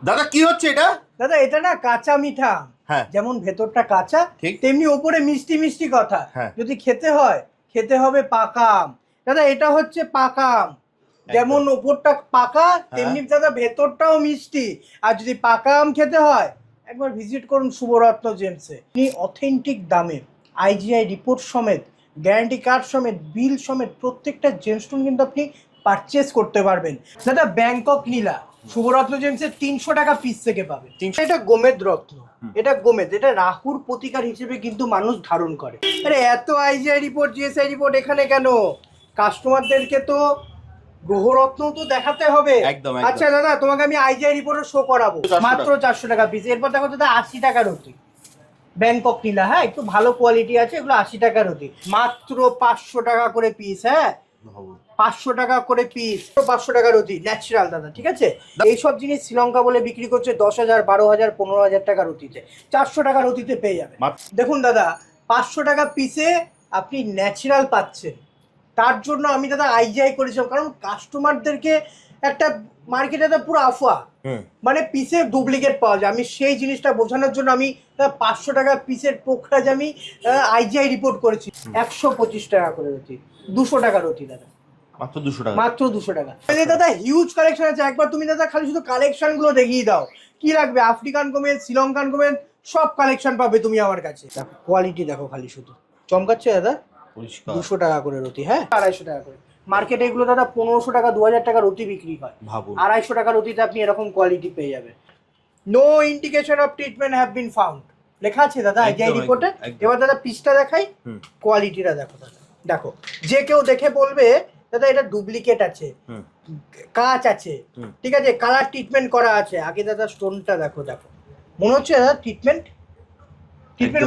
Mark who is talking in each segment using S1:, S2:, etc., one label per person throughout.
S1: দাদা কি হচ্ছে এটা?
S2: দাদা এটা না কাঁচা মিঠা,
S1: হ্যাঁ
S2: যেমন ভেতরটা কাঁচা তেমনি ওপরে মিষ্টি মিষ্টি কথা। যদি খেতে হয় খেতে হবে পাকা আম। দাদা এটা হচ্ছে পাকা আম, যেমন ওপরটা পাকা তেমনি দাদা ভেতরটাও মিষ্টি। আর যদি পাকা আম খেতে হয় একবার ভিজিট করুন শুভরত্ন জেমসে। আপনি অথেন্টিক দামে আইজিআই রিপোর্ট সমেত, গ্যারান্টি কার্ড সমেত, বিল সমেত প্রত্যেকটা জেমস্টোন কিন্তু আপনি পারচেস করতে পারবেন। দাদা ব্যাংকক নীলা শুভরত্ন জেমসের 300 টাকা পিস থেকে পাবে। এটা গোমেদ রত্ন, এটা গোমেদ, এটা রাহুর প্রতিকার হিসেবে কিন্তু মানুষ ধারণ করে। আরে এত আইজিআই রিপোর্ট জিএসআই রিপোর্ট এখানে কেন? কাস্টমারদেরকে তো গ্রহরত্ন তো দেখাতে হবে। আচ্ছা দাদা তোমাকে আমি আইজিআই রিপোর্টের শো করাবো, মাত্র 400 টাকা পিস। এরপর দেখো দাদা 80 টাকার অতি ব্যাংকক নীলা, হ্যাঁ একটু ভালো কোয়ালিটি আছে, এগুলো 80 টাকার অতি, মাত্র 500 টাকা করে পিস। হ্যাঁ 500 টাকা করে পিস, 500 টাকার অতি ন্যাচারাল দাদা, ঠিক আছে? এইসব জিনিস শ্রীলঙ্কা বলে বিক্রি করছে 10,000, 12,000, 15,000 টাকার অতিতে, 400 টাকার অতিতে পেয়ে যাবে। দেখুন দাদা 500 টাকা পিসে আপনি ন্যাচারাল পাচ্ছেন। তার জন্য আমি দাদা আইজিআই করেছিলাম, কারণ কাস্টমারদেরকে একটা মার্কেটে তো পুরো আফওয়া, মানে পিসে ডুপ্লিকেট পাওয়া যায়। আমি সেই জিনিসটা বোঝানোর জন্য আমি 500 টাকা পিসের পোখরাজ আমি আইজিআই রিপোর্ট করেছি। 125 টাকা করে অতি, 200 টাকার অতি দাদা,
S1: মাত্র 200 টাকা,
S2: মাত্র 200 টাকা। দাদা হিউজ কালেকশন আছে, একবার তুমি দাদা খালি শুধু কালেকশন গুলো দেখিয়ে দাও, কি লাগবে? আফ্রিকান গোমেদ, শ্রীলঙ্কান গোমেদ, সব কালেকশন পাবে তুমি আমার কাছে। কোয়ালিটি দেখো খালি, শুধু চমকাচ্ছে দাদা। 200 টাকা করে রতি, হ্যাঁ 250 টাকা করে। মার্কেটে এগুলো দাদা 1500 টাকা, 2000 টাকা রতি বিক্রি হয়। 250 টাকা রতিতে আপনি এরকম কোয়ালিটি পেয়ে যাবেন। No indication of treatment have been found লেখা আছে দাদা আইজিআই রিপোর্টে। এবার দাদা পিসটা দেখাই, কোয়ালিটিটা দেখো দাদা, দেখো যে কেউ দেখে বলবে দাদা এটা ডুপ্লিকেট আছে, কাঁচ আছে, ঠিক আছে, কালার ট্রিটমেন্ট করা আছে। আগে দাদা স্টোনটা দেখো, দেখো মনে হচ্ছে দাদা ট্রিটমেন্ট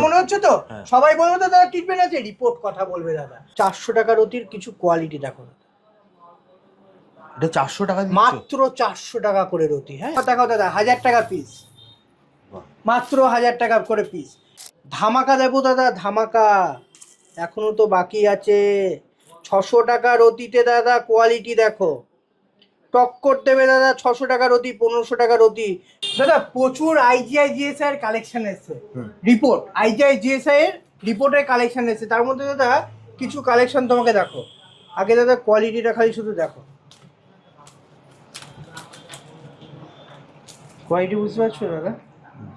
S2: মনে হচ্ছে তো? সবাই বলবে তো দাদা ট্রিটমেন্ট আছে, রিপোর্ট কথা বলবে দাদা। 400 টাকার অতির কিছু কোয়ালিটি দেখো,
S1: এটা 400 টাকা,
S2: মাত্র 400 টাকা করে রতি। হ্যাঁ দেখো দাদা 1000 টাকা পিস, মাত্র 1000 টাকা করে পিস। ধামাকা দেবো দাদা, ধামাকা এখনো তো বাকি আছে। 600 টাকা রতিতে দাদা কোয়ালিটি দেখো, টক্কর দেবে দাদা। 600 টাকা রতি, 1500 টাকা রতি। দাদা প্রচুর আইজিআই জিএসআই এর কালেকশন এসেছে, রিপোর্ট আইজিআই জিএসআই এর রিপোর্টের কালেকশন এসেছে। তার মধ্যে দাদা কিছু কালেকশন তোমাকে দেখো, আগে দাদা কোয়ালিটিটা খালি শুধু দেখো, কোয়ালিটি বুঝতে পারছো দাদা?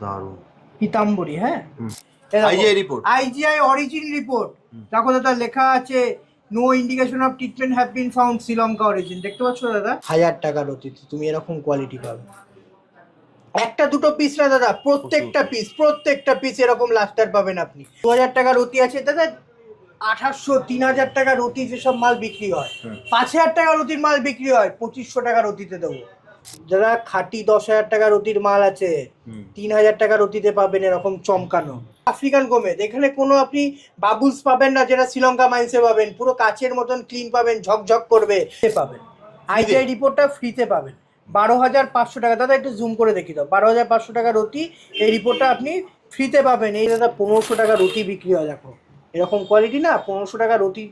S1: দারুণ
S2: পিতাম্বরী, হ্যাঁ
S1: IGI report,
S2: IGI origin report. দেখো দাদা লেখা আছে no indication of treatment have been found, Sri Lanka origin. দেখতে পাচ্ছ দাদা 1000 টাকার অতিথি তুমি এরকম কোয়ালিটি পাবে। একটা দুটো পিস না দাদা, প্রত্যেকটা পিস এরকম লাস্টার পাবেন আপনি। 2000 টাকার অতি আছে দাদা, 2800, 3000 টাকার অতি যেসব মাল বিক্রি হয়, 5000 টাকার অতির মাল বিক্রি হয় 2500 টাকার অতিতে দেবো। যারা খাঁটি 10,000 টাকার অতির মাল আছে 3000 টাকার অতিতে পাবেন এরকম চমকানো। আফ্রিকান গোমেদ, এখানে কোনো আপনি বাবুলস পাবেন না যেটা শ্রীলঙ্কা মাইন্সে পাবেন, পুরো কাচের মতন ক্লিন পাবেন, ঝকঝক করবে পাবেন। আইজিআই রিপোর্টটা ফ্রিতে পাবেন, 12,500 টাকা। দাদা একটু জুম করে দেখি দাও, 12,500 টাকার অতি এই রিপোর্টটা আপনি ফ্রিতে পাবেন। এই দাদা 1500 টাকার অতি বিক্রি হয়, দেখো এরকম কোয়ালিটি না 1500 টাকার অতি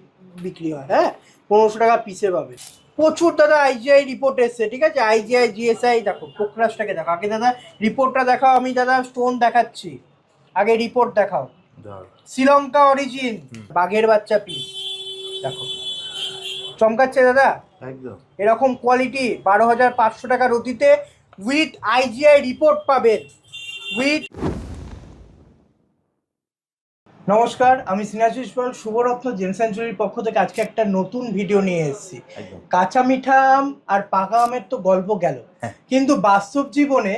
S2: বিক্রি হয়। হ্যাঁ 1500 টাকা পিসে পাবে। প্রচুর দাদা আইজিআই রিপোর্ট এসছে, ঠিক আছে, আইজিআই জিএসআই। দেখো পোকরাসটাকে দেখো, আগে দাদা রিপোর্টটা দেখাও, আমি দাদা স্টোন দেখাচ্ছি, আগে রিপোর্ট দেখাও। শ্রীলঙ্কা অরিজিন বাঘের বাচ্চা পিস দেখো, চমকাচ্ছে দাদা
S1: একদম
S2: এরকম কোয়ালিটি। 12,500 টাকার অতিতে উইথ আইজিআই রিপোর্ট পাবেন, উইথ। নমস্কার, আমি সিনাজুস পাল, শুভরত্ন জেম সেঞ্চুরির পক্ষ থেকে আজকে একটা নতুন ভিডিও নিয়ে এসেছি। কাঁচা মিঠা আম আর পাকা আমের তো গল্প গেল, কিন্তু বাস্তব জীবনে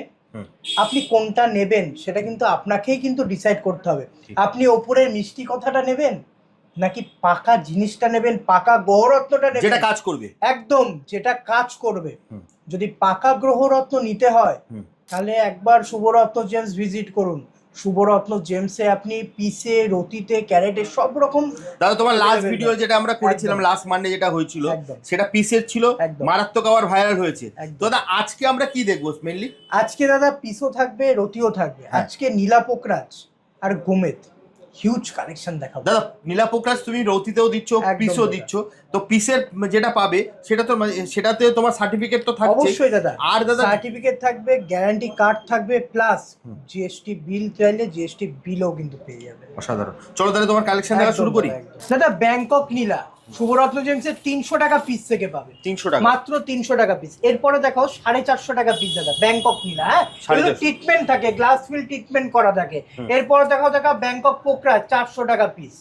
S2: আপনি কোনটা নেবেন সেটা কিন্তু আপনাকেই কিন্তু ডিসাইড করতে হবে। আপনি ওপরের মিষ্টি কথাটা নেবেন নাকি পাকা জিনিসটা নেবেন, পাকা গ্রহরত্নটা নেবেন
S1: যেটা কাজ করবে,
S2: একদম যেটা কাজ করবে। যদি পাকা গ্রহরত্ন নিতে হয় তাহলে একবার শুভরত্ন জেমস ভিজিট করুন। শুভরত্ন জেমসে আপনি পিসে, রতিতে, ক্যারেটে সব রকম।
S1: দাদা তোমার লাস্ট ভিডিও যেটা আমরা করেছিলাম লাস্ট মানডে যেটা হয়েছিল সেটা পিসের ছিল, মারাত্মক আবার ভাইরাল হয়েছে। তো দাদা আজকে আমরা কি দেখবো মেইনলি?
S2: আজকে দাদা পিসও থাকবে, রতিও থাকবে। আজকে নীলা পোকরাজ আর গোমেদ হিউজ কালেকশন দেখাবো
S1: দাদা। নীলা পোকরাজ তুমি রতিতেও দিচ্ছ, পিসও দিচ্ছ, তো পিসের যেটা পাবে সেটা তো সেটাতে তোমার সার্টিফিকেট তো থাকছে
S2: অবশ্যই দাদা।
S1: আর দাদা
S2: সার্টিফিকেট থাকবে, গ্যারান্টি কার্ড থাকবে, প্লাস জিএসটি বিল চাইলে জিএসটি বিলও কিন্তু পেয়ে যাবে।
S1: অসাধারণ। চলো তাহলে তোমার কালেকশন দেখা শুরু করি।
S2: দাদা ব্যাংকক নীলা শুভরত্ন জেমসের 300 টাকা পিস থেকে পাবে।
S1: 300 টাকা,
S2: মাত্র 300 টাকা পিস। এরপরে দেখাও 450 টাকা পিস দাদা ব্যাংকক নীলা। হ্যাঁ, এগুলো ট্রিটমেন্ট থাকে, গ্লাস ফিল ট্রিটমেন্ট করা থাকে। এরপরে দেখাও ব্যাংকক পোকরা 400 টাকা পিস,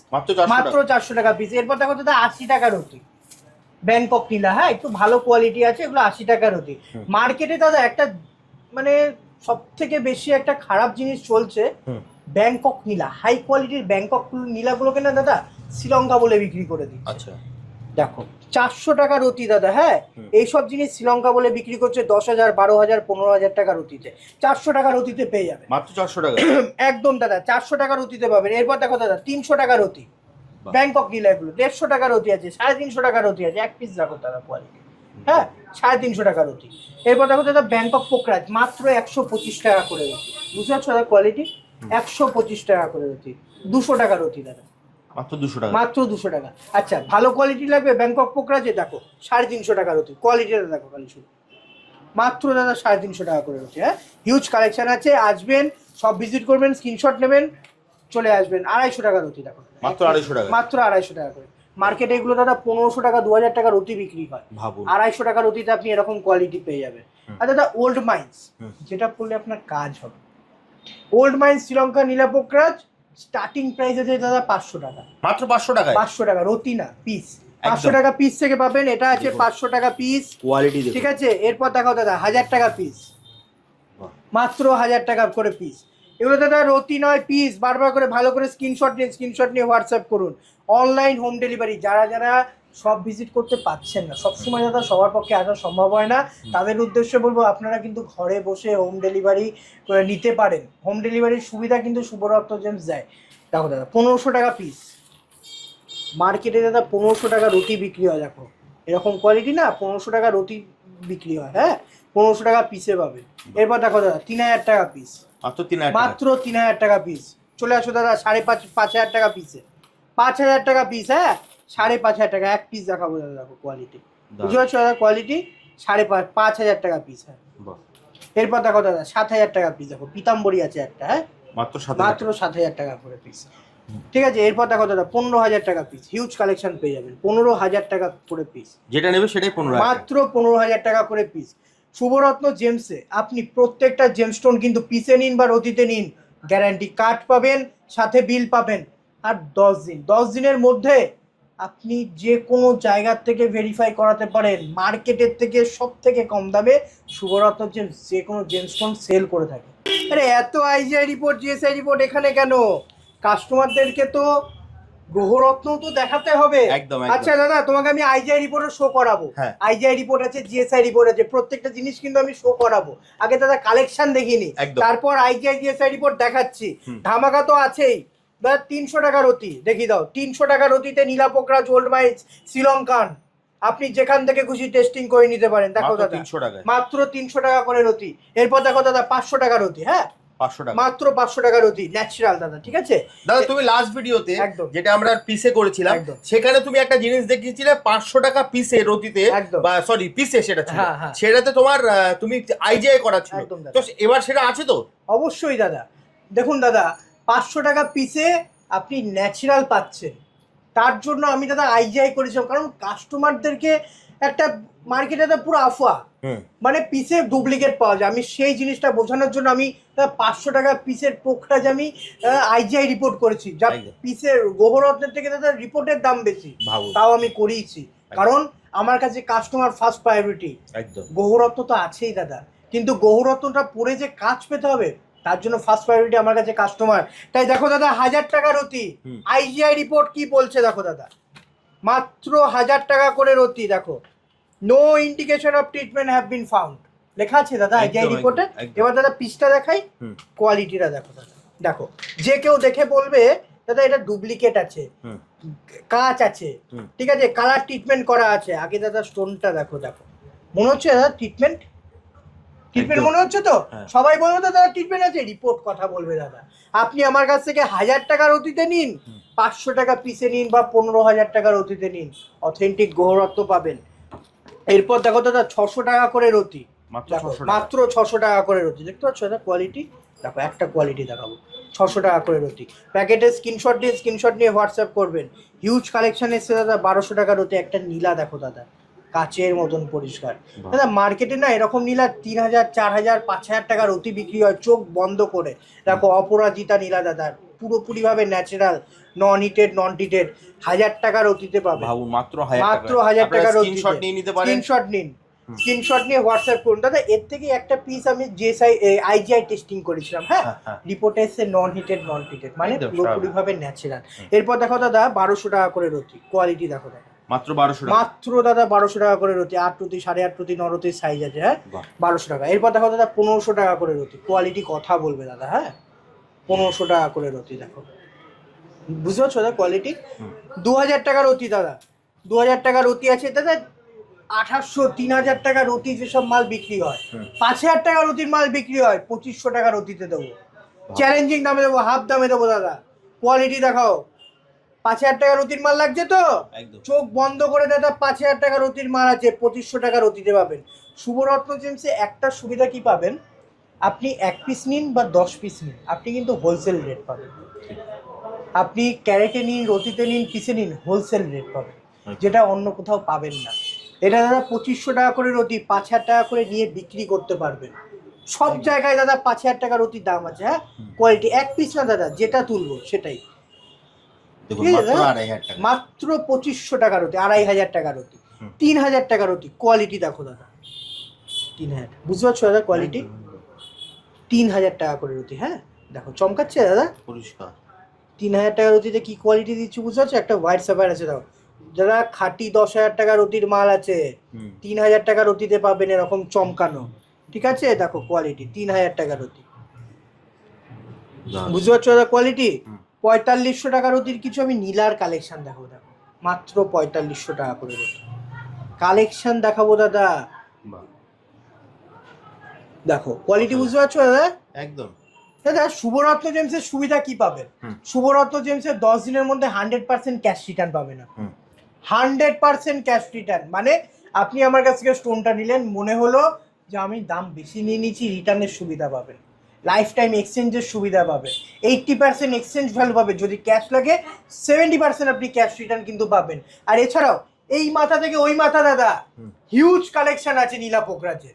S2: মাত্র 400 টাকা পিস। এরপর দেখো দাদা 80 টাকার অতি ব্যাংকক নীলা। হ্যাঁ, একটু ভালো কোয়ালিটি আছে, এগুলো 80 টাকার অতি। মার্কেটে দাদা একটা মানে সব থেকে বেশি একটা খারাপ জিনিস চলছে, ব্যাংকক নীলা, হাই কোয়ালিটির ব্যাংকক নীলাগুলোকে না দাদা শ্রীলঙ্কা বলে বিক্রি করে দিচ্ছে।
S1: আচ্ছা
S2: দেখো 400 টাকার অতি দাদা। হ্যাঁ, এইসব জিনিস শ্রীলঙ্কা বলে বিক্রি করছে 10,000, 12,000, 15,000 টাকার অতিতে। 400 টাকার অতিতে পেয়ে যাবে,
S1: মাত্র 400 টাকা।
S2: একদম দাদা 400 টাকার অতিতে পাবেন। এরপর দেখো দাদা 300 টাকার অতি ব্যাংকক নীলা, এগুলো 150 টাকার অতি আছে, 350 টাকার অতি আছে। এক পিস দেখো দাদা কোয়ালিটি। হ্যাঁ, 350 টাকার অতি। এরপর দেখো দাদা ব্যাংকক পোকরাজ, মাত্র 125 টাকা করে অতি। বুঝতে পারছো দাদা কোয়ালিটি? 125 টাকা করে অতি, 200 টাকার অতি দাদা,
S1: মাত্র 200 টাকা,
S2: মাত্র 200 টাকা। আচ্ছা, ভালো কোয়ালিটি লাগবে ব্যাংকক পোকরাজে, দেখো 350 টাকার অতি। কোয়ালিটিটা দেখো খালি শুধু, মাত্র দাদা 350 টাকা করে হচ্ছে। হ্যাঁ, হিউজ কালেকশন আছে, আসবেন সব ভিজিট করবেন, স্ক্রিনশট নেবেন, চলে আসবেন। 250 টাকার অতি দেখো,
S1: মাত্র 250 টাকা,
S2: মাত্র 250 টাকা করে। মার্কেটে এগুলো দাদা 1500 টাকা, 2000 টাকার অতি বিক্রি হয়।
S1: ভাবুন
S2: 250 টাকার অতিতে আপনি এরকম কোয়ালিটি পেয়ে যাবেন। আর দাদা ওল্ড মাইন্স, যেটা করলে আপনার কাজ হবে, ওল্ড মাইন্স শ্রীলঙ্কা নীলা পোকরাজ স্টার্টিং প্রাইস আছে দাদা 500 টাকা,
S1: মাত্র 500 টাকা,
S2: 500 টাকা রতি না পিস, 500 টাকা পিস থেকে পাবেন। এটা আছে 500 টাকা পিস,
S1: কোয়ালিটি দেখো,
S2: ঠিক আছে। এরপর দেখাও দাদা 1000 টাকা পিস, মাত্র 1000 টাকা করে পিস। এগুলো দাদা রতি নয়, পিস। বারবার করে ভালো করে স্ক্রিনশট নিয়ে হোয়াটসঅ্যাপ করুন। অনলাইন হোম ডেলিভারি, যারা সব ভিজিট করতে পাচ্ছেন না, সবসময় দাদা সবার পক্ষে আসা সম্ভব হয় না, তাদের উদ্দেশ্যে বলবো আপনারা কিন্তু ঘরে বসে হোম ডেলিভারি করে নিতে পারেন। হোম ডেলিভারির সুবিধা কিন্তু শুভরত্ন জেমস দেয়। দেখো দাদা 1500 টাকা পিস, মার্কেটে দাদা 1500 টাকা রুটি বিক্রি হয়। দেখো এরকম কোয়ালিটি না, 1500 টাকা রুটি বিক্রি হয়। হ্যাঁ, 1500 টাকা পিসে পাবে। এরপর দেখো দাদা 3000 টাকা পিস, মাত্র 3000 টাকা পিস। চলে আসো দাদা 5,500 টাকা পিসে, 5000 টাকা পিস। হ্যাঁ, 5,500 টাকা এক পিস দেখাবো দাদা। দেখো কোয়ালিটি, বুঝতে পারছো দাদা কোয়ালিটি? 5,500 টাকা পিস। হ্যাঁ, এরপর দেখো দাদা 7,000 টাকা পিস। দেখো পিতাম্বরী আছে একটা, হ্যাঁ মাত্র 7,000 টাকা করে পিস, ঠিক আছে। এরপর দেখো দাদা 15,000 টাকা পিস, হিউজ কালেকশন পেয়ে যাবেন। 15,000 টাকা করে পিস,
S1: যেটা নেবে সেটাই 15,000,
S2: মাত্র 15,000 টাকা করে পিস। শুভরত্ন জেমসে আপনি প্রত্যেকটা জেমস্টোন কিন্তু পিসে নিন বা রতিতে নিন, গ্যারান্টি কার্ড পাবেন, সাথে বিল পাবেন। আর 10 দিনের মধ্যে আপনি যে কোনো জায়গার থেকে ভেরিফাই করাতে পারেন। মার্কেটের থেকে সব থেকে কম দামে শুভরত্ন জেমস যে কোনো জেমস্টোন সেল করে থাকে। আরে এত আইজিআই রিপোর্ট, জিএসআই রিপোর্ট এখানে কেন? কাস্টমারদেরকে তো গ্রহরত্ন তো দেখাতে হবে।
S1: একদম।
S2: আচ্ছা দাদা, তোমাকে আমি আইজিআই রিপোর্টও শো করাবো। আইজিআই রিপোর্ট আছে, জিএসআই রিপোর্ট আছে, প্রত্যেকটা জিনিস কিন্তু আমি শো করাবো। আগে দাদা কালেকশন দেখিনি, তারপর আইজিআই জিএসআই রিপোর্ট দেখাচ্ছি। ধামাকা তো আছেই দাদা। 300 টাকার অতি দেখি দাও, 300 টাকার অতিতে নীলা পোকরাজ ওল্ড মাইন্স শ্রীলঙ্কান, আপনি যেখান থেকে খুশি টেস্টিং করে নিতে পারেন। দেখো দাদা মাত্র 300 টাকা করে রতি। এরপর দেখো দাদা 500 টাকার রতি। হ্যাঁ, 500 টাকা, মাত্র 500 টাকার অতি ন্যাচারাল দাদা, ঠিক আছে
S1: দাদা। তুমি লাস্ট ভিডিওতে যেটা আমরা পিসে করেছিলাম, সেখানে তুমি একটা জিনিস দেখিয়েছিলে 500 টাকা পিসে রতিতে, বা সরি পিসে সেটা ছিল, সেটাতে তোমার তুমি আইজিআই করা ছিল। তো এবার সেটা আছে তো?
S2: অবশ্যই দাদা। দেখুন দাদা 500 টাকা পিসে আপনি ন্যাচারাল পাচ্ছেন, তার জন্য আমি দাদা আইজিআই করেছিলাম। কারণ কাস্টমারদেরকে একটা মার্কেটে তো পুরো আফওয়া, মানে পিসে ডুপ্লিকেট পাওয়া যায়। আমি সেই জিনিসটা বোঝানোর জন্য আমি 500 টাকা পিসের পোকরাজ আমি আইজিআই রিপোর্ট করেছি, যা পিসের গোবরত্নের থেকে দাদা রিপোর্টের দাম বেশি, তাও আমি করিয়েছি। কারণ আমার কাছে কাস্টমার ফার্স্ট প্রায়োরিটি। গোবরত্ন তো আছেই দাদা, কিন্তু গোবরত্নটা পরে যে কাজ পেতে হবে, তার জন্য ফার্স্ট প্রায়োরিটি আমার কাছে কাস্টমার। তাই দেখো দাদা 1000 টাকা রতি, আইজিআই রিপোর্ট কি বলছে দেখো দাদা, মাত্র 1000 টাকা করে রতি। দেখো no indication of treatment have been found লেখা আছে দাদা আইজিআই রিপোর্টে। এবার দাদা পিসটা দেখাই, কোয়ালিটিটা দেখো দাদা। দেখো যে কেউ দেখে বলবে দাদা এটা ডুপ্লিকেট আছে, কাঁচ আছে, ঠিক আছে, কালার ট্রিটমেন্ট করা আছে। আগে দাদা স্টোনটা দেখো, দেখো মনে হচ্ছে দাদা ট্রিটমেন্ট, ট্রিটমেন্ট মনে হচ্ছে তো? সবাই বলবে তো দাদা ট্রিটমেন্ট আছে, রিপোর্ট কথা বলবে দাদা। আপনি আমার কাছ থেকে 1000 টাকার অতিতে নিন, 500 টাকা পিসে নিন বা 15,000 টাকার অতিতে নিন, অথেন্টিক গৌরত্ব পাবেন। এরপর দেখো দাদা 600 টাকা করে রতি, মাত্র 600 টাকা করে রতি। দেখতে পাচ্ছ দাদা কোয়ালিটি? দেখো একটা কোয়ালিটি দেখাবো, 600 টাকা করে রতি। প্যাকেটের স্ক্রিনশট নিয়ে হোয়াটসঅ্যাপ করবেন। হিউজ কালেকশন এসছে দাদা, 1200 টাকা রতি। একটা নীলা দেখো দাদা, কাচের মতন পরিষ্কার দাদা। মার্কেটে না এরকম নীলা 3000, 4000, 5000 টাকার অতি বিক্রি হয় চোখ বন্ধ করে। দেখো অপরাজিতা নীলা দাদা, পুরোপুরি ভাবে ন্যাচারাল, নন হিটেড নন টিটেড, 1000 টাকার অতিতে পাবে।
S1: মাত্র
S2: 1000 টাকার অতিতে
S1: স্ক্রিনশট নিয়ে নিতে পারেন।
S2: স্ক্রিনশট নিয়ে হোয়াটসঅ্যাপ করুন দাদা। এর থেকে একটা পিস আমি আইজিআই টেস্টিং করেছিলাম, হ্যাঁ, রিপোর্টে এসে নন হিটেড নন টিটেড, মানে পুরোপুরি ভাবে ন্যাচারাল। এরপর দেখো দাদা 1200 টাকা করে রতি, কোয়ালিটি দেখো দাদা, মাত্র 1200 টাকা, মাত্র দাদা 1200 টাকা করে রতি। 8 রতি, 8.5 রতি, 9 রতির সাইজ আছে, হ্যাঁ, 1200 টাকা। এরপর দেখো দাদা 1500 টাকা করে রতি, কোয়ালিটি কথা বলবে দাদা, হ্যাঁ, 1500 টাকা করে রতি। দেখো বুঝতে পারছো দাদা কোয়ালিটি? 2000 টাকার রতি দাদা, 2000 টাকার রতি আছে দাদা। 2800, 3000 টাকা রতি যেসব মাল বিক্রি হয়, 5000 টাকা রতির মাল বিক্রি হয় 2500 টাকা রতিতে দেবো। চ্যালেঞ্জিং দামে দেবো, হাফ দামে দেবো দাদা। কোয়ালিটি দেখাও। 5000 টাকা রতির মাল লাগছে তো? চোখ বন্ধ করে দাদা 5000 টাকা রতির মাল আছে, 2500 টাকা রতিতে পাবেন। শুভরত্ন জেমসে একটা সুবিধা কি পাবেন, আপনি 1 পিস নিন বা 10 পিস নিন, আপনি কিন্তু হোলসেল রেট পাবেন। আপনি ক্যারেটে নিন, রতিতে নিন, পিসে নিন, হোলসেল রেট পাবেন, যেটা অন্য কোথাও পাবেন না। এটা দাদা 2500 টাকা করে রতি, 5000 টাকা করে নিয়ে বিক্রি করতে পারবেন। সব জায়গায় দাদা 5000 টাকা রতির দাম আছে, হ্যাঁ। কোয়ালিটি 1 পিস না দাদা, যেটা তুলবো সেটাই। মাত্র 2500 টাকা রতি, 2500 টাকা রতি, 3000 টাকা রতি। কোয়ালিটি দেখো দাদা, 3000, বুঝতে পারছো দাদা কোয়ালিটি? 3000 টাকা করে রতি, হ্যাঁ, দেখো চমকাচ্ছে দাদা পরিষ্কার। 3000 টাকা রতিতে কি কোয়ালিটি দিচ্ছি বুঝতে পারছো? একটা হোয়াইট সাফায়ার আছে দাও যারা, খাঁটি 10,000 টাকা রতির মাল আছে, 3000 টাকা রতিতে পাবেন এরকম চমকানো, ঠিক আছে? দেখো কোয়ালিটি 3000 টাকা রতি, বুঝতে পারছো দাদা কোয়ালিটি? 4500 টাকা রতির কিছু আমি নীলার কালেকশন দেখাবো, দেখো মাত্র 4500 টাকা করে রতি কালেকশন দেখাবো দাদা। দেখো কোয়ালিটি বুঝতে পারছো দাদা? একদম দাদা। শুভরত্ন জেমসের সুবিধা কি পাবেন? শুভরত্ন জেমসের 10 দিনের মধ্যে 100% ক্যাশ রিটার্ন পাবেন না, 100% ক্যাশ রিটার্ন। মানে আপনি আমার কাছ থেকে স্টোনটা নিলেন, মনে হলো যে আমি দাম বেশি নিয়ে নিচ্ছি, রিটার্নের সুবিধা পাবেন, লাইফ টাইম এক্সচেঞ্জের সুবিধা পাবেন, 80% এক্সচেঞ্জ ভ্যালু পাবেন, যদি ক্যাশ লাগে 70% আপনি ক্যাশ রিটার্ন কিন্তু পাবেন। আর এছাড়াও এই মাথা থেকে ওই মাথা দাদা হিউজ কালেকশন আছে নীলা পোকরাজের,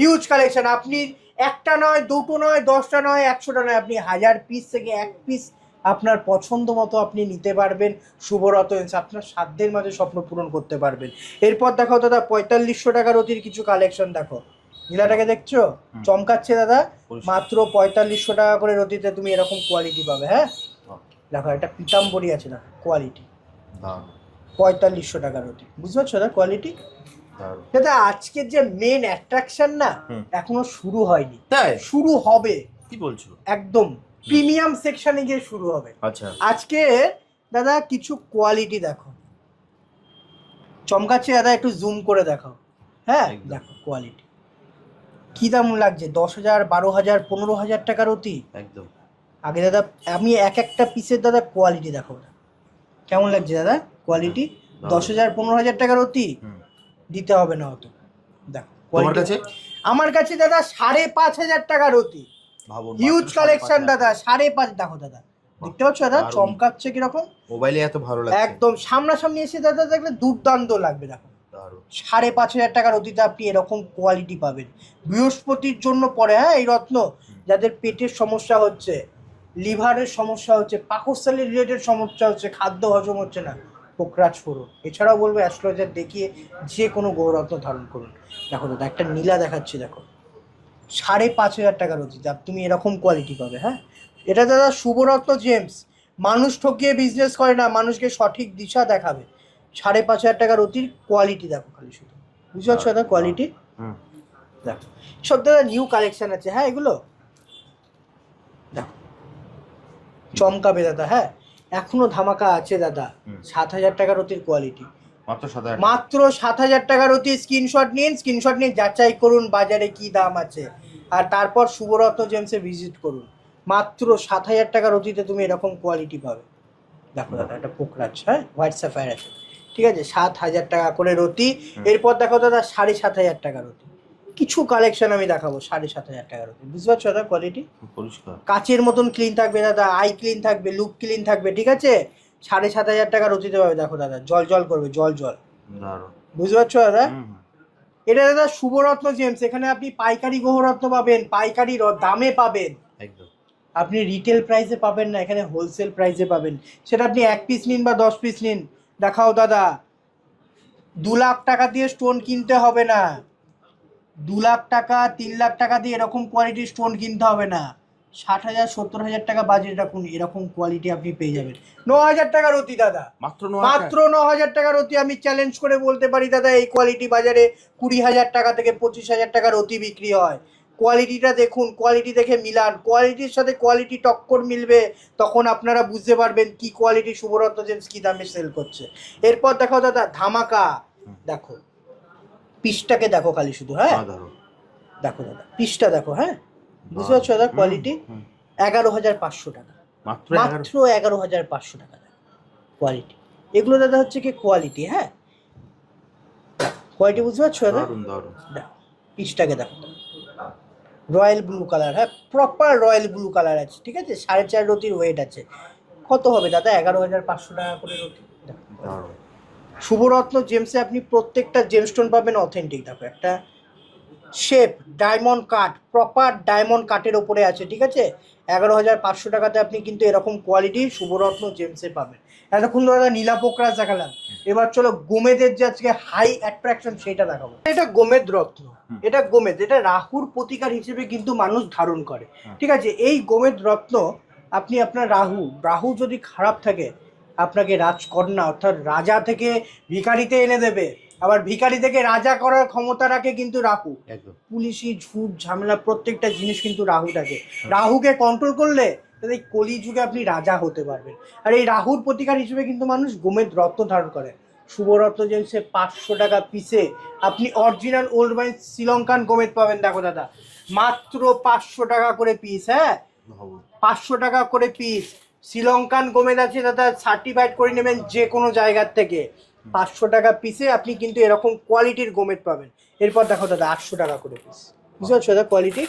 S2: হিউজ কালেকশন। আপনি একটা নয়, দুটো নয়, 10টা নয়, 100টা নয়, আপনি 1000 পিস থেকে 1 পিস আপনার পছন্দ মতো আপনি নিতে পারবেন। শুভরত আপনার সাধ্যের মাঝে স্বপ্ন পূরণ করতে পারবেন। এরপর দেখো দাদা 4500 টাকার অতির কিছু কালেকশন দেখো, নীলাটাকে দেখছো চমকাচ্ছে দাদা, মাত্র 4500 টাকা করে রতিতে তুমি এরকম কোয়ালিটি পাবে, হ্যাঁ। দেখো একটা পিতাম্বরী আছে না, কোয়ালিটি 4500 টাকা রতি, বুঝতে পারছো দাদা কোয়ালিটি? দাদা আজকের যে মেন অ্যাট্রাকশন না, এখনো শুরু হয়নি, তাই শুরু হবে। কি বলছো? একদম প্রিমিয়াম সেকশনে গিয়ে শুরু হবে। আচ্ছা আজকে দাদা কিছু কোয়ালিটি দেখো, চমকাচ্ছে দাদা, একটু জুম করে দেখো, হ্যাঁ দেখো কোয়ালিটি কি দাম লাগছে, 10,000, 12,000, 15,000 টাকার অতি একদম। আগে দাদা আমি একটা পিসের দাদা কোয়ালিটি দেখো, কেমন লাগছে দাদা কোয়ালিটি? 10,000, 15,000 টাকার অতি দিতে হবে না অত। দেখো আমার কাছে দাদা 5,500 টাকার অতি, হিউজ কালেকশন দাদা, 5.5। দেখো দাদা, দেখতে পাচ্ছ দাদা চমকাচ্ছে কিরকম, মোবাইলে এত ভালো লাগছে, একদম সামনাসামনি এসে দাদা দেখলে দুর্দান্ত লাগবে। দেখো 5,500 টাকার অতিতে আপনি এরকম কোয়ালিটি পাবেন। বৃহস্পতির জন্য পরে, হ্যাঁ, এই রত্ন যাদের পেটের সমস্যা হচ্ছে, লিভারের সমস্যা হচ্ছে, পাকস্থলী রিলেটেড সমস্যা হচ্ছে, খাদ্য হজম হচ্ছে না, পোকরাজ করুন। এছাড়াও বলবো অ্যাস্ট্রোলজার দেখিয়ে যে কোনো গৌরত্ন ধারণ করুন। দেখো দাদা একটা নীলা দেখাচ্ছি, দেখো 5,500 টাকার অতিতে তুমি এরকম কোয়ালিটি পাবে, হ্যাঁ। এটা দাদা শুভরত্ন জেমস, মানুষ ঠকিয়ে বিজনেস করে না, মানুষকে সঠিক দিশা দেখাবে। 5,500 টাকার অতির কোয়ালিটি দেখো খালি শুধু, বুঝতে পারছো দাদা কোয়ালিটি? দেখো সব দাদা নিউ কালেকশন আছে, হ্যাঁ, এগুলো দেখো চমকাবে দাদা, হ্যাঁ। এখনো ধামাকা আছে দাদা, 7,000 টাকার অতির কোয়ালিটি, মাত্র 7,000 টাকার অতি। স্ক্রিনশট নিয়ে যাচাই করুন বাজারে কি দাম আছে, আর তারপর শুভরত্ন জেমসে ভিজিট করুন। মাত্র 7,000 টাকার অতিতে তুমি এরকম কোয়ালিটি পাবে। দেখো দাদা একটা পোকরাজ, হ্যাঁ হোয়াইট স্যাফায়ার আছে, ঠিক আছে, 7,000 টাকা করে রতি। এরপর দেখো দাদা 7,500 টাকার রতি। কিছু কালেকশন আমি দেখাবো 7,500 টাকার রতি, বুঝতে পারছো দাদা? কোয়ালিটি কাচের মতন ক্লিন থাকবে দাদা, আই ক্লিন থাকবে, লুক ক্লিন থাকবে, ঠিক আছে। 7,500 টাকার রতিতে পাবে। দেখো দাদা জল জল করবে, জল জল, বুঝতে পারছো দাদা? এটা দাদা শুভরত্ন জেমস, এখানে আপনি পাইকারি গ্রহরত্ন পাবেন, পাইকারি দামে পাবেন, আপনি রিটেল প্রাইসে পাবেন না, এখানে হোলসেল প্রাইসে পাবেন। সেটা আপনি 1 পিস নিন বা 10 পিস নিন। দেখাও দাদা, 2 লাখ টাকা দিয়ে স্টোন কিনতে হবে না, 2 লাখ টাকা 3 লাখ টাকা দিয়ে এরকম কোয়ালিটির স্টোন কিনতে হবে না। 60,000 70,000 টাকা বাজেট রাখুন, এরকম কোয়ালিটি আপনি পেয়ে যাবেন। 9,000 টাকার অতি দাদা, মাত্র 9,000 টাকার অতি। আমি চ্যালেঞ্জ করে বলতে পারি দাদা, এই কোয়ালিটি বাজারে 20,000 টাকা থেকে 25,000 টাকার অতি বিক্রি হয়। কোয়ালিটিটা দেখুন, কোয়ালিটি দেখে মিলান, কোয়ালিটির সাথে কোয়ালিটি টক্কর মিলবে, তখন আপনারা বুঝতে পারবেন কি কোয়ালিটি শুভরত্ন জেমস কি দামে সেল করছে। এরপর দেখো দাদা ধামাকা, দেখো পিসটাকে দেখো খালি শুধু, হ্যাঁ দেখো দাদা পিসটা দেখো, হ্যাঁ বুঝতে পারছো দাদা? কোয়ালিটি 11,500 টাকা, মাত্র 11,500 টাকা কোয়ালিটি। এগুলো দাদা হচ্ছে কি কোয়ালিটি, হ্যাঁ কোয়ালিটি, বুঝতে পারছো দাদা? পিসটাকে দেখো, রয়্যাল ব্লু কালার, হ্যাঁ প্রপার রয়্যাল ব্লু কালার আছে, ঠিক আছে। 4.5 রতির ওয়েট আছে। কত হবে দাদা? 11,500 টাকা করে রতি। শুভরত্ন জেমসে আপনি প্রত্যেকটা জেমস্টোন পাবেন অথেন্টিক। দেখো একটা shape diamond cut, proper diamond কাটের ওপরে আছে, ঠিক আছে। 11,500 টাকাতে আপনি কিন্তু এরকম কোয়ালিটি শুভরত্ন জেমসে পাবেন। এতক্ষণ দাদা নীলা পোকরাজ দেখালাম, এবার চলো গোমেদের যে আজকে হাই অ্যাট্রাকশন সেটা দেখাবো। এটা গোমেদ রত্ন, এটা গোমেদ, এটা রাহুর প্রতিকার হিসেবে কিন্তু মানুষ ধারণ করে, ঠিক আছে। এই গোমেদ রত্ন আপনি আপনার রাহু যদি খারাপ থাকে, আপনাকে রাজকন্যা অর্থাৎ রাজা থেকে ভিখারিতে এনে দেবে। আবার ভিখারি থেকে রাজা করার ক্ষমতা রাখে কিন্তু রাহু। পুলিশি ঝুট ঝামেলা প্রত্যেকটা জিনিস কিন্তু রাহু থাকে। রাহুকে কন্ট্রোল করলে এই কলি যুগে আপনি রাজা হতে পারবেন। আর এই রাহুর প্রতিকার হিসেবে কিন্তু মানুষ গোমেদ রত্ন ধারণ করে। শুভরত্ন জেমসে 500 টাকা পিসে আপনি অরিজিনাল ওল্ড ওয়াইন শ্রীলঙ্কান গোমেদ পাবেন। দেখো দাদা মাত্র 500 টাকা করে পিস, হ্যাঁ 500 টাকা করে পিস। শ্রীলঙ্কান গোমেদ আছে দাদা, সার্টিফাইড করে নেবেন যে কোনো জায়গার থেকে। 500 টাকা পিসে আপনি কিন্তু এরকম কোয়ালিটির গোমেদ পাবেন। এরপর দেখো দাদা 800 টাকা করে পিস, বুঝতে পারছো দাদা? কোয়ালিটি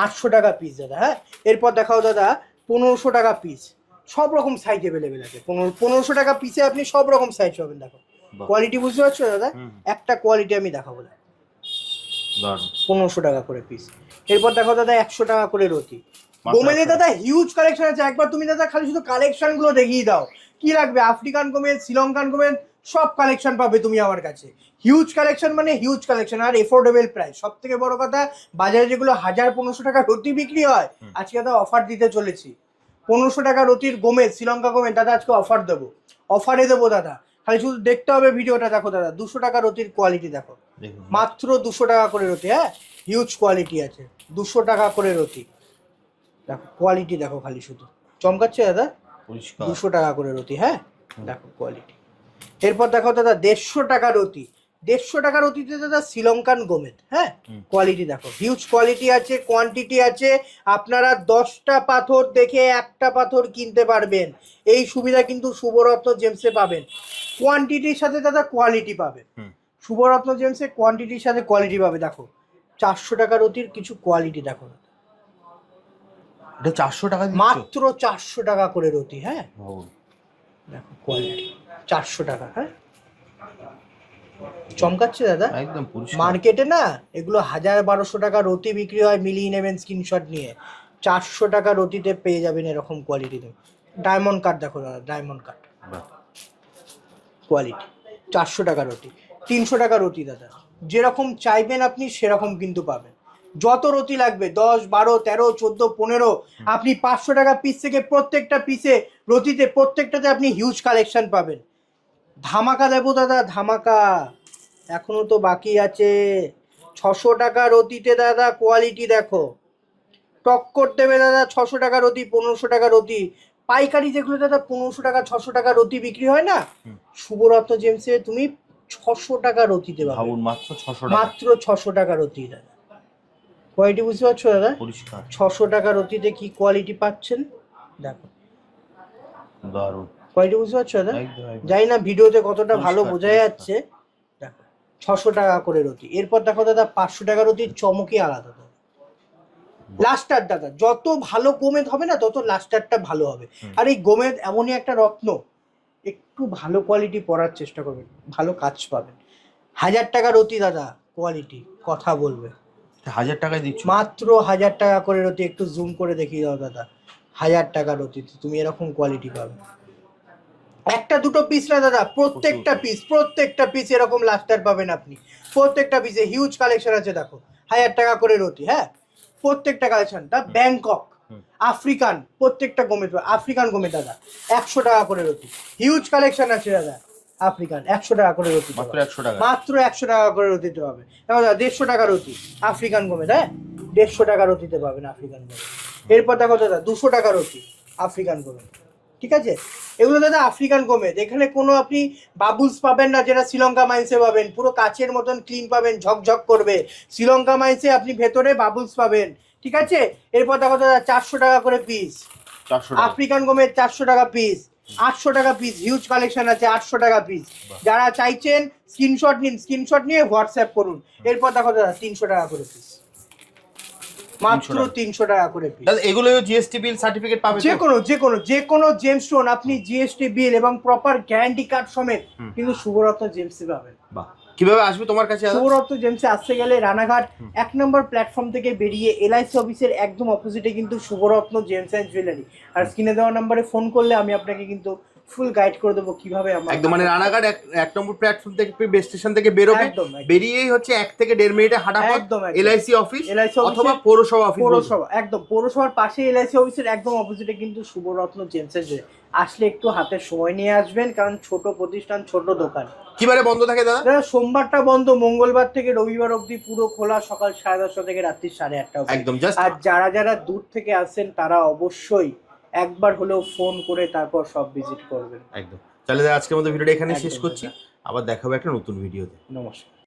S2: 800 টাকা পিস দাদা, হ্যাঁ। এরপর দেখাও দাদা 1500 টাকা পিস, সব রকম সাইজ অ্যাভেলেবেল আছে। 1500 টাকা পিসে আপনি সব রকম সাইজ পাবেন। দেখো কোয়ালিটি, বুঝতে পারছো দাদা? একটা কোয়ালিটি আমি দেখাবো দাদা, 1500 টাকা করে পিস। এরপর দেখো দাদা 100 টাকা করে রতি। গোমেদে দাদা হিউজ কালেকশন আছে, একবার তুমি দাদা খালি শুধু কালেকশন গুলো দেখিয়ে দাও, কি লাগবে? আফ্রিকান গোমেদ, শ্রীলঙ্কান গোমেদ, সব কালেকশন পাবে তুমি আমার কাছে। হিউজ কালেকশন মানে হিউজ কালেকশন, আর এফোর্ডেবল প্রাইস। সব থেকে বড় কথা, বাজারে যেগুলো 1,000-1,500 টাকা রতি বিক্রি হয়, আজকে দাদা অফার দিতে চলেছি। 1500 টাকা রতির গোমেদ, শ্রীলঙ্কা গোমেদ দাদা আজকে অফার দেবো, অফারে দেবো দাদা। খালি শুধু দেখতে হবে ভিডিওটা। দেখো দাদা 200 টাকা রতির কোয়ালিটি, দেখো মাত্র 200 টাকা করে রতি, হ্যাঁ হিউজ কোয়ালিটি আছে। 200 টাকা করে রতি, দেখো কোয়ালিটি দেখো খালি শুধু চমকাচ্ছে দাদা। 200 টাকা করে রতি, হ্যাঁ দেখো কোয়ালিটি। এরপর দেখো দাদা 150 টাকা রতি। 150 টাকা রতিতে দাদা শ্রীলঙ্কান গোমেদ, হ্যাঁ কোয়ালিটি দেখো হিউজ কোয়ালিটি আছে, কোয়ান্টিটি আছে। আপনারা 10টা পাথর দেখে একটা পাথর কিনতে পারবেন, এই সুবিধা কিন্তু শুভরত্ন জেমসে পাবেন। কোয়ান্টিটির সাথে দাদা কোয়ালিটি পাবেন। শুভরত্ন জেমসে কোয়ান্টিটির সাথে কোয়ালিটি পাবে। দেখো 400 টাকা রতির কিছু কোয়ালিটি দেখো,
S1: এটা 400 টাকা,
S2: মাত্র 400 টাকা করে রতি, হ্যাঁ দেখো কোয়ালিটি 400 টাকা, হ্যাঁ চমকাচ্ছে দাদা
S1: একদম।
S2: মার্কেটে না এগুলো 1,000-1,200 টাকা রতি বিক্রি হয়, মিলিয়ে নেবেন স্ক্রিনশট নিয়ে। 400 টাকা রতিতে পেয়ে যাবেন এরকম কোয়ালিটিতে। ডায়মন্ড কাট দেখো দাদা, ডায়মন্ড কাট কোয়ালিটি 400 টাকা রতি। 300 টাকা রতি দাদা, যেরকম চাইবেন আপনি সেরকম কিন্তু পাবেন। যত রতি লাগবে 10, 12, 13, 14, 15 আপনি 500 টাকা পিস থেকে প্রত্যেকটা পিসে রতিতে প্রত্যেকটাতে আপনি হিউজ কালেকশন পাবেন। ধামাকা দেবো দাদা, ধামাকা এখনো তো বাকি আছে। 600 টাকা রতিতে দাদা কোয়ালিটি দেখো, টক্কর দেবে দাদা। 600 টাকা রতি, 1500 টাকা রতি। পাইকারি যেগুলো দাদা 1500 টাকা 600 টাকা রতি বিক্রি হয় না, শুভরত্ন জেমসে তুমি 600 টাকা রতিতে পাবেন।
S1: ভাবুন মাত্র 600 টাকা,
S2: মাত্র 600 টাকা রতি দাদা। কোয়ালিটি বুঝতে পারছো দাদা?
S1: পরিষ্কার
S2: 600 টাকা রতিতে কি কোয়ালিটি পাচ্ছেন দেখো,
S1: দারুণ
S2: কোয়ালিটি বুঝতে পারছো দাদা?
S1: একদম একদম।
S2: জানি না ভিডিওতে কতটা ভালো
S1: পরিষ্কার,
S2: বোঝা
S1: পরিষ্কার।
S2: যাচ্ছে। দেখো 600 টাকা করে রতি। এরপর দেখো দাদা 500 টাকা রতির চমকই আলাদা দাদা। লাস্টার দাদা, যত ভালো গোমেদ হবে না তত লাস্টারটা ভালো হবে। আর এই গোমেদ এমনই একটা রত্ন, একটু ভালো কোয়ালিটি পরার চেষ্টা করবেন, ভালো কাজ পাবেন। 1000 টাকা রতি দাদা, কোয়ালিটি কথা বলবে।
S1: 1000 টাকায় দিচ্ছ?
S2: মাত্র 1000 টাকা করে রতি। একটু জুম করে দেখিয়ে দাও দাদা। 1000 টাকা রতিতে তুমি এরকম কোয়ালিটি পাবে। একটা দুটো পিস না দাদা, প্রত্যেকটা পিস এরকম লাস্টার পাবেন আপনি। প্রত্যেকটা পিসে হিউজ কালেকশন আছে দেখো। 1000 টাকা করে রতি, হ্যাঁ প্রত্যেকটা কালেকশন। দা ব্যাংকক আফ্রিকান, প্রত্যেকটা গোমেদ, আফ্রিকান গোমেদ দাদা 100 টাকা করে রতি। হিউজ কালেকশন আছে দাদা আফ্রিকান, 100 টাকা করে রতি,
S1: মাত্র 100 টাকা,
S2: মাত্র 100 টাকা করে রতিতে পাবে। দেখো দাদা 150 টাকা রতি আফ্রিকান গোমেদ, হ্যাঁ 150 টাকা রতিতে পাবেন আফ্রিকান গোমেদ। এরপর দেখো দাদা 200 টাকা রতি আফ্রিকান গোমেদ, ঠিক আছে? এগুলো দাদা আফ্রিকান গোমেদ। এখানে কোনো আপনি বাবুলস পাবেন না যেটা শ্রীলঙ্কা মাইন্সে পাবেন। পুরো কাচের মতন ক্লিন পাবেন, ঝকঝক করবে। শ্রীলঙ্কা মাইন্সে আপনি ভেতরে বাবুলস পাবেন, ঠিক আছে? এরপর দেখো দাদা 400 টাকা করে পিস আফ্রিকান গোমেদ, 400 টাকা পিস, 800 টাকা পিস। হিউজ কালেকশন আছে 800 টাকা পিস। যারা চাইছেন স্ক্রিনশট নিন, স্ক্রিনশট নিয়ে হোয়াটসঅ্যাপ করুন। এরপর দেখো দাদা 300 টাকা করে পিস, মাত্র 300 টাকা করে পিস।
S1: দাদা এগুলো জিএসটি বিল সার্টিফিকেট পাবে?
S2: যে কোনো জেমস্টোন আপনি জিএসটি বিল এবং প্রপার গ্যারান্টি কার্ড সমেত কিন্তু শুভরত্ন জেমসে পাবেন।
S1: বাহ, কিভাবে আসবে তোমার কাছে?
S2: শুভরত্ন জেমসে আসতে গেলে রানাঘাট 1 নম্বর প্ল্যাটফর্ম থেকে বেরিয়ে এলআইসি অফিসের একদম অপোজিটে কিন্তু শুভরত্ন জেমস অ্যান্ড জুয়েলারি। আর স্ক্রিনে দেওয়া নম্বরে ফোন করলে আমি আপনাকে কিন্তু ফুল গাইড করে দেবো কিভাবে আমরা
S1: একদম, মানে রানাঘাট 1 নম্বর প্ল্যাটফর্ম থেকে বেস স্টেশন থেকে বেরোবে, বেরিয়েই হচ্ছে 1 থেকে 1.5 মিনিটে হাঁটা পথ এলআইসি অফিস অথবা পৌরসভা অফিস।
S2: পৌরসভা একদম, পৌরসভার পাশে এলআইসি অফিসের একদম অপোজিটে কিন্তু শুভরত্ন জেমস এর। আসলে একটু হাতে সময় নিয়ে আসবেন, কারণ ছোট প্রতিষ্ঠান, ছোট দোকান।
S1: কিবারে বন্ধ থাকে দাদা?
S2: দাদা সোমবারটা বন্ধ, মঙ্গলবার থেকে রবিবার অবধি পুরো খোলা, সকাল 10:30 থেকে রাত্রি 8:30 অবধি।
S1: একদম।
S2: আর যারা দূর থেকে আসেন তারা অবশ্যই একবার হলেও ফোন করে তারপর সব ভিজিট করবেন।
S1: একদম। তাহলে আজকের মতো ভিডিওটা এখানে শেষ করছি, আবার দেখা হবে একটা নতুন ভিডিওতে।
S2: নমস্কার।